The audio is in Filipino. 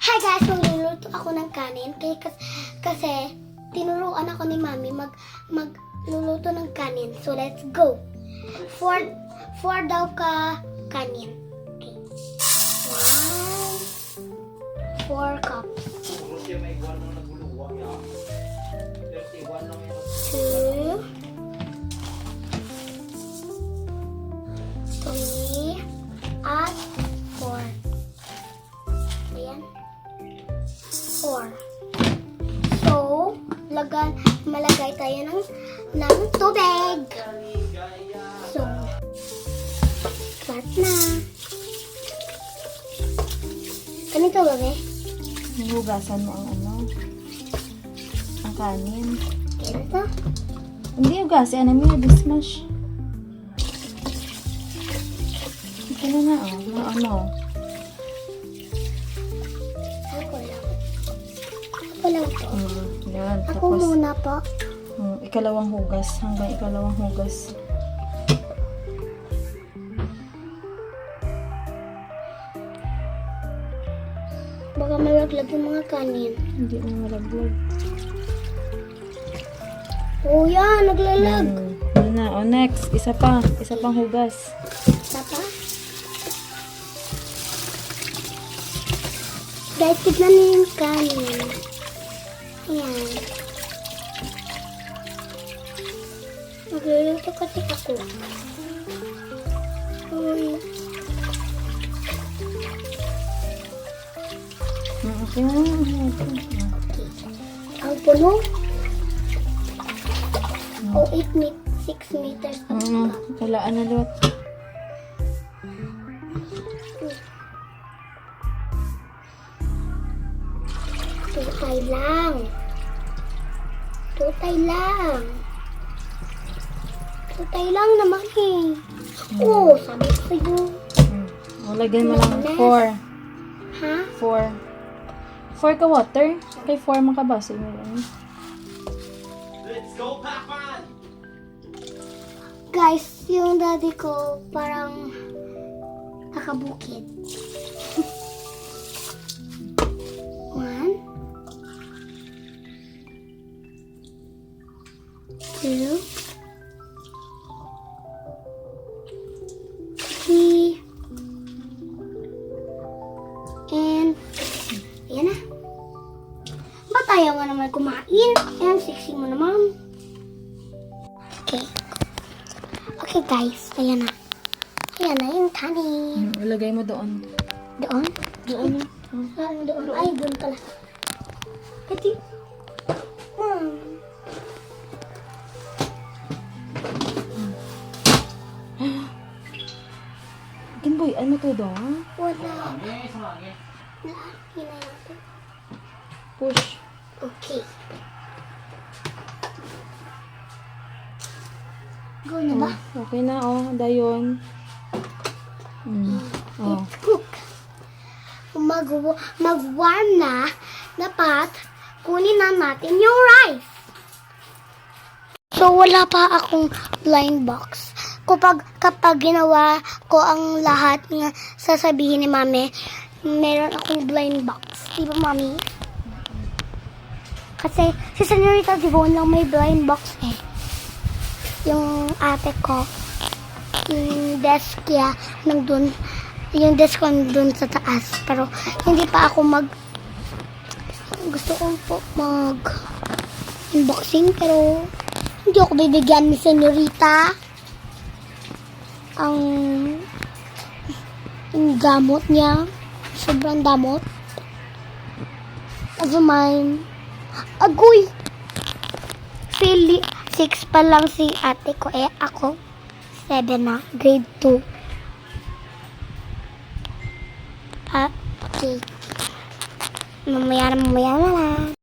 Hi guys, magluluto ako ng kanin kasi tinuruan ako ni Mami magluluto ng kanin. So let's go. Four daw ka kanin. Okay. 4 cups. 2 3 at 4. Ayan. 4. So, malagay tayo ng tubig. So, start na. Ganito ba, be? Hugasan mo ang kanin. Ganito? Hindi hugasan, ano mo, dismash. Ito na ano. Ako lang po. Yan, Ako tapos, muna po. ikalawang hugas, hanggang ikalawang hugas. Baka malaglag yung mga kanin. Hindi na malaglag. Oh, yan. Naglalag. Yun na. O, next. Isa pang hugas. Isa pa? Guys, tignan niyo yung kanin. Ayan. Magluluto kasi ako. Uy. Okay na. Ang puno. O 6 meters. Walaan na lot. Tutay lang. Tutay lang. Tutay lang naman eh. Oh, sabi ko sa'yo. Lagyan mo lang 4. Ha? 4 ka water? Kay 4 makabasa mo yan. Let's go, Pac-Man! Guys, yung daddy ko parang nakabukid. 1 2 3 and ayan na. Ba't ayaw mo naman kumain? Ayan, sexy mo naman. Okay. Okay guys, ayan na. Ayan na yung kanin. Ilagay mo doon. Doon? Doon na. Saan doon? Ay, doon pala. Pati. Boy, ano to doon? Wala. Nalaki na yun. Push. Okay. Go na ba? Okay na, dayon. Cook. Mag-warm na dapat kunin na natin yung rice. So, wala pa akong blind box. Kapag ginawa ko ang lahat nga sasabihin ni Mami, meron akong blind box. Di ba, Mami? Kasi si Senorita Devon lang may blind box eh. Yung ate ko, yung desk niya nandun, yung desk ko nandun sa taas. Pero hindi pa ako gusto ko po unboxing pero hindi ako bibigyan ni Senorita ang gamot niya. Sobrang damot. Never mind. Agoy! 6 pa lang si ate ko. Ako 7 na. Grade 2. Okay. Mamaya na lang.